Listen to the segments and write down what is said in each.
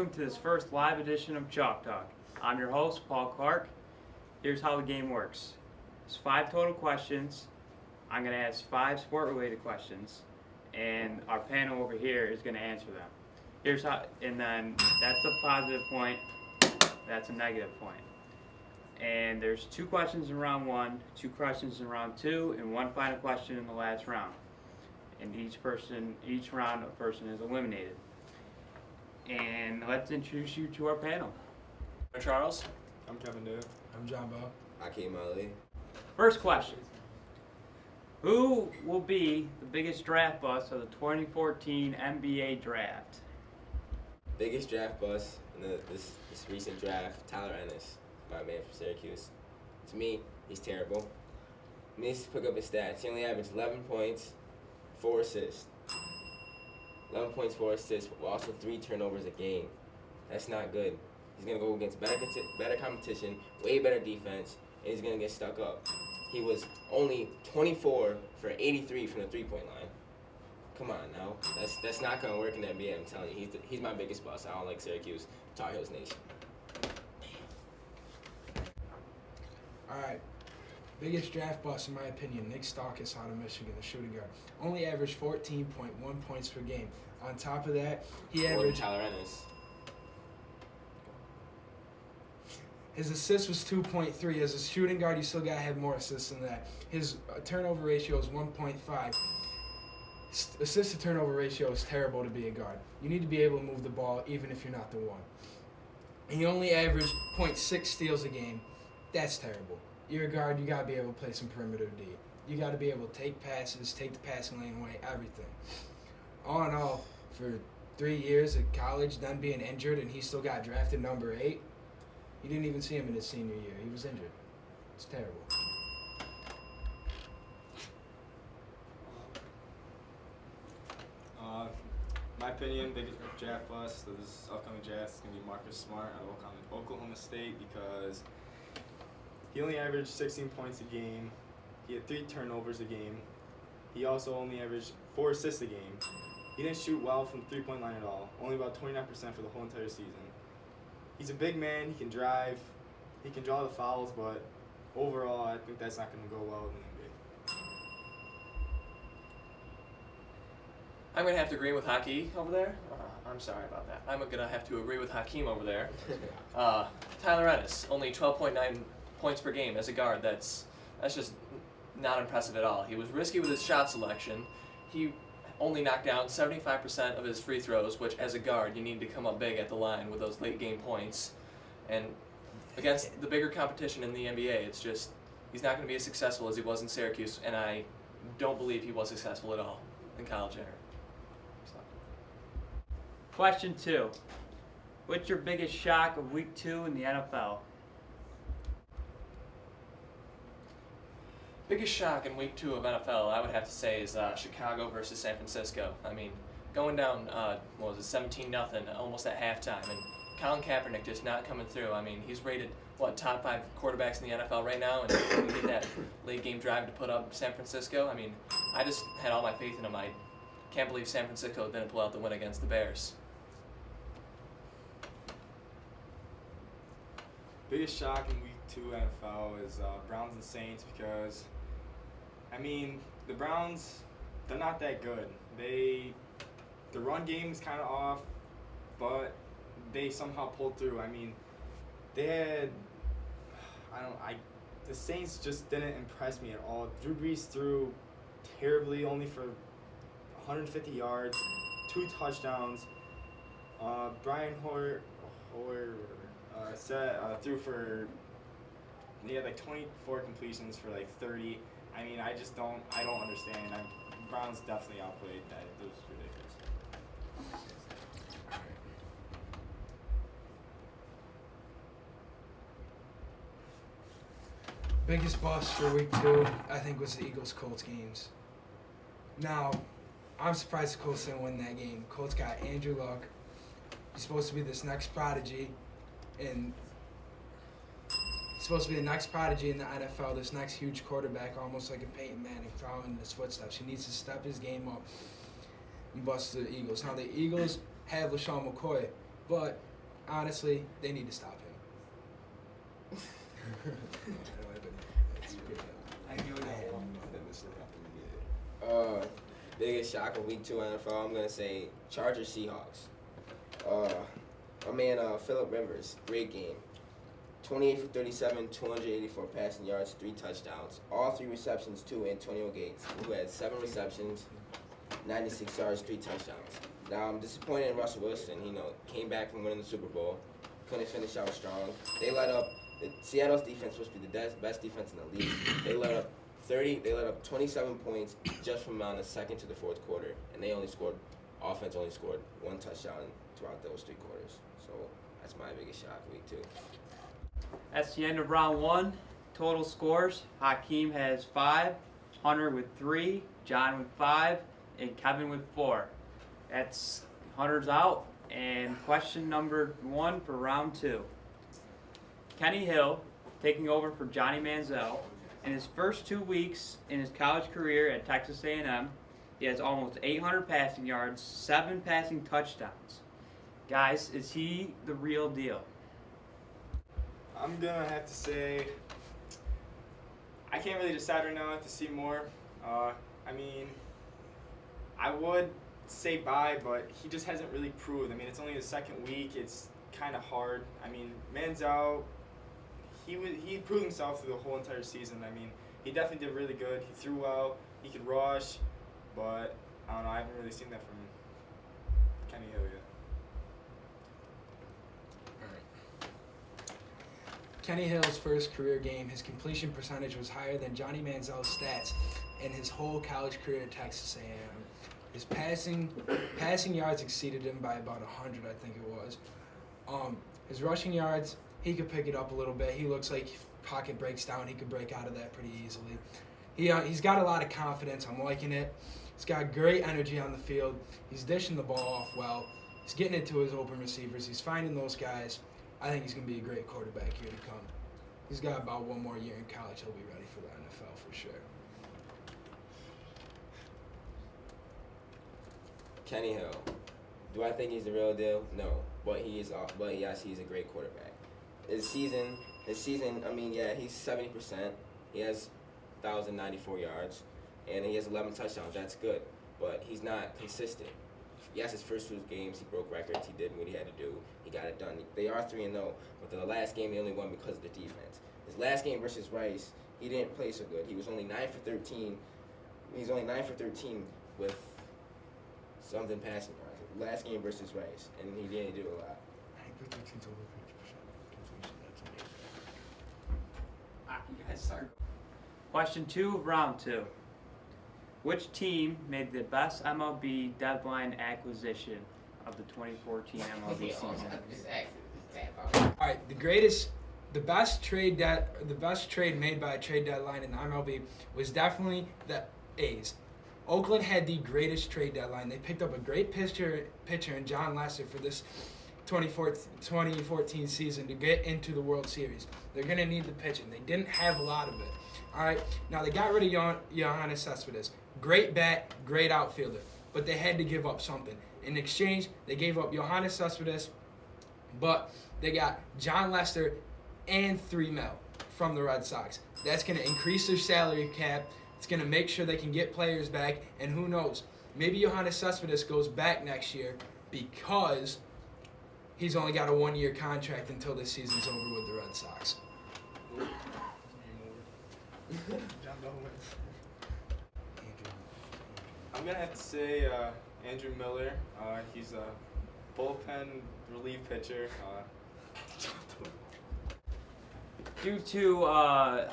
Welcome to this first live edition of Chalk Talk. I'm your host, Paul Clark. Here's how the game works. It's 5 total questions. I'm going to ask 5 sport-related questions, and our panel over here is going to answer them. Here's how, and then that's a positive point, that's a negative point. And there's 2 questions in round 1, 2 questions in round 2, and 1 final question in the last round. And each round, a person is eliminated. And let's introduce you to our panel. I'm Charles. I'm Kevin Dave. I'm John Bell. Hakeem Ali. First question. Who will be the biggest draft bust of the 2014 NBA draft? Biggest draft bust in this recent draft, Tyler Ennis, by a man from Syracuse. To me, he's terrible. Let me just pick up his stats. He only averaged 11 points, 4 assists. 11 points, 4 assists, with also 3 turnovers a game. That's not good. He's going to go against better competition, way better defense, and he's going to get stuck up. He was only 24 for 83 from the three-point line. Come on now. That's not going to work in the NBA, I'm telling you. He's my biggest bust. I don't like Syracuse. Tar Heels Nation. All right. Biggest draft bust, in my opinion, Nick Stokes out of Michigan, the shooting guard. Only averaged 14.1 points per game. On top of that, he averaged... Tyler Ennis. His assist was 2.3. As a shooting guard, you still got to have more assists than that. His turnover ratio is 1.5. Assist to turnover ratio is terrible to be a guard. You need to be able to move the ball even if you're not the one. And he only averaged 0.6 steals a game. That's terrible. You're a guard, you got to be able to play some perimeter D. You got to be able to take passes, take the passing lane away, everything. All in all, for 3 years at college, then being injured, and he still got drafted number 8, you didn't even see him in his senior year. He was injured. It's terrible. My opinion, biggest draft bust of this upcoming draft is going to be Marcus Smart out of Oklahoma State because he only averaged 16 points a game. He had 3 turnovers a game. He also only averaged 4 assists a game. He didn't shoot well from the three-point line at all, only about 29% for the whole entire season. He's a big man, he can drive, he can draw the fouls, but overall I think that's not going to go well in the NBA. I'm going to have to agree with Haki over there. I'm sorry about that. I'm going to have to agree with Hakeem over there. Tyler Ennis, only 12.9 points per game as a guard. That's just not impressive at all. He was risky with his shot selection. He only knocked down 75% of his free throws, which as a guard you need to come up big at the line with those late game points. And against the bigger competition in the NBA, it's just he's not going to be as successful as he was in Syracuse, and I don't believe he was successful at all in college era. Question 2. What's your biggest shock of week 2 in the NFL? Biggest shock in week 2 of NFL, I would have to say, is Chicago versus San Francisco. I mean, going down, 17-0, almost at halftime, and Colin Kaepernick just not coming through. I mean, he's rated, top 5 quarterbacks in the NFL right now, and we get that late game drive to put up San Francisco. I mean, I just had all my faith in him. I can't believe San Francisco didn't pull out the win against the Bears. Biggest shock in week 2 NFL is Browns and Saints because, I mean, the Browns, they're not that good. The run game is kind of off, but they somehow pulled through. I mean, they had, the Saints just didn't impress me at all. Drew Brees threw terribly, only for 150 yards, 2 touchdowns. Brian Hoyer threw for, he had 24 completions for 30. I mean, I don't understand. Browns definitely outplayed that. It was ridiculous. Biggest bust for week 2, I think, was the Eagles-Colts games. Now, I'm surprised the Colts didn't win that game. Colts got Andrew Luck. He's supposed to be this next prodigy, and he's supposed to be the next prodigy in the NFL, this next huge quarterback, almost like a Peyton Manning, following in his footsteps. He needs to step his game up and bust the Eagles. Now, the Eagles have LaShawn McCoy, but honestly, they need to stop him. Biggest shock of week 2 NFL, I'm gonna say Chargers Seahawks. My man Phillip Rivers, great game. 28 for 37, 284 passing yards, 3 touchdowns. All 3 receptions to Antonio Gates, who had 7 receptions, 96 yards, 3 touchdowns. Now I'm disappointed in Russell Wilson. Came back from winning the Super Bowl, couldn't finish out strong. They let up. Seattle's defense was supposed to be the best defense in the league. They let up 27 points just from the second to the fourth quarter, and offense only scored 1 touchdown throughout those 3 quarters. So that's my biggest shock week 2. That's the end of round 1. Total scores: Hakeem has 5, Hunter with 3, John with 5, and Kevin with 4. That's Hunter's out. And question number 1 for round 2. Kenny Hill taking over for Johnny Manziel. In his first 2 weeks in his college career at Texas A&M, he has almost 800 passing yards, 7 passing touchdowns. Guys, is he the real deal? I'm gonna have to say I can't really decide right now. I have to see more. I would say bye, but he just hasn't really proved. It's only his 2nd week. It's kind of hard. Manziel, he proved himself through the whole entire season. He definitely did really good. He threw well. He could rush, but I don't know. I haven't really seen that from Kenny Hill yet. Kenny Hill's first career game, his completion percentage was higher than Johnny Manziel's stats in his whole college career at Texas A&M. His passing yards exceeded him by about 100, I think it was. His rushing yards, he could pick it up a little bit. He looks like if pocket breaks down, he could break out of that pretty easily. He's got a lot of confidence. I'm liking it. He's got great energy on the field. He's dishing the ball off well. He's getting it to his open receivers. He's finding those guys. I think he's going to be a great quarterback here to come. He's got about 1 more year in college. He'll be ready for the NFL for sure. Kenny Hill. Do I think he's the real deal? No, but he is. But yes, he's a great quarterback. His season. He's 70%. He has 1,094 yards, and he has 11 touchdowns. That's good, but he's not consistent. Yes, his first 2 games, he broke records. He did what he had to do. He got it done. They are 3-0, but the last game, they only won because of the defense. His last game versus Rice, he didn't play so good. He was only 9 for 13. He's only 9 for 13 with something passing yards. Last game versus Rice, and he didn't do a lot. Question 2 of round 2. Which team made the best MLB deadline acquisition of the 2014 MLB season? All right, the best trade made by a trade deadline in the MLB was definitely the A's. Oakland had the greatest trade deadline. They picked up a great pitcher in John Lester for this 2014 season to get into the World Series. They're going to need the pitching. They didn't have a lot of it. All right, now they got rid of Yoenis Cespedes. Great bat, great outfielder, but they had to give up something. In exchange, they gave up Yoenis Cespedes, but they got John Lester and $3 million from the Red Sox. That's going to increase their salary cap. It's going to make sure they can get players back, and who knows, maybe Yoenis Cespedes goes back next year because he's only got a 1-year contract until this season's over with the Red Sox. I'm going to have to say Andrew Miller. He's a bullpen relief pitcher. Due to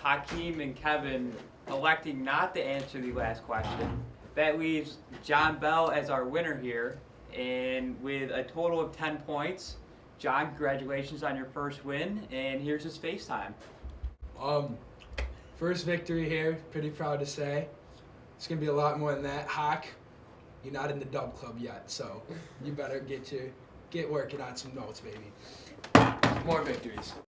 Hakeem and Kevin electing not to answer the last question, that leaves John Bell as our winner here, and with a total of 10 points. John, congratulations on your first win, and here's his FaceTime. First victory here, pretty proud to say. It's going to be a lot more than that. Hawk, you're not in the dub club yet, so you better get working on some notes, baby. More victories.